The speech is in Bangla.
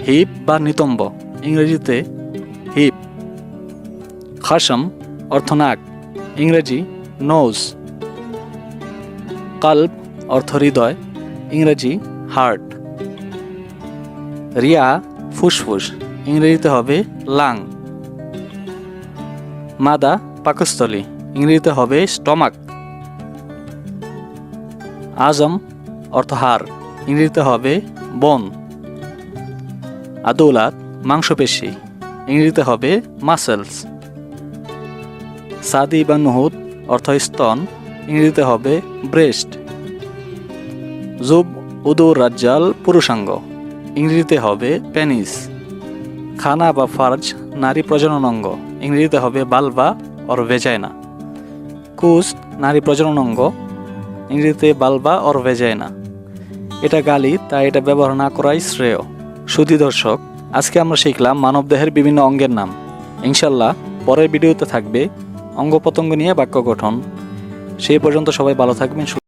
হিপ বা নিতম্ব, ইংরেজিতে হিপ। খাশম অর্থ নাক, ইংরেজি নোজ। কালব অর্থ হৃদয়, ইংরেজি হার্ট। রিয়া ফুসফুস, ইংরেজিতে হবে লাং। মাদা পাকস্থলী, ইংরেজিতে হবে স্টমাক। আজম অর্থ হাড়, ইংরেজিতে হবে বোন। আদৌলাত মাংসপেশি, ইংরেজিতে হবে মাসেলস। সাদি বা নুহুদ অর্থ স্তন, ইংরেজিতে হবে ব্রেস্ট। জুব উদুর রাজ্জাল পুরুষাঙ্গ, ইংরেজিতে হবে পেনিস। খানা বা ফার্জ নারী প্রজনন অঙ্গ, ইংরেজিতে হবে বালবা অর ভেজাইনা। কুস নারী প্রজনন অঙ্গ, ইংরেজিতে বালবা অর ভেজাইনা। এটা গালি, তাই এটা ব্যবহার না করাই শ্রেয়। সুধী দর্শক, আজকে আমরা শিখলাম মানবদেহের বিভিন্ন অঙ্গের নাম। ইনশাল্লাহ পরের ভিডিওতে থাকবে অঙ্গ প্রত্যঙ্গ নিয়ে বাক্য গঠন। সেই পর্যন্ত সবাই ভালো থাকবেন।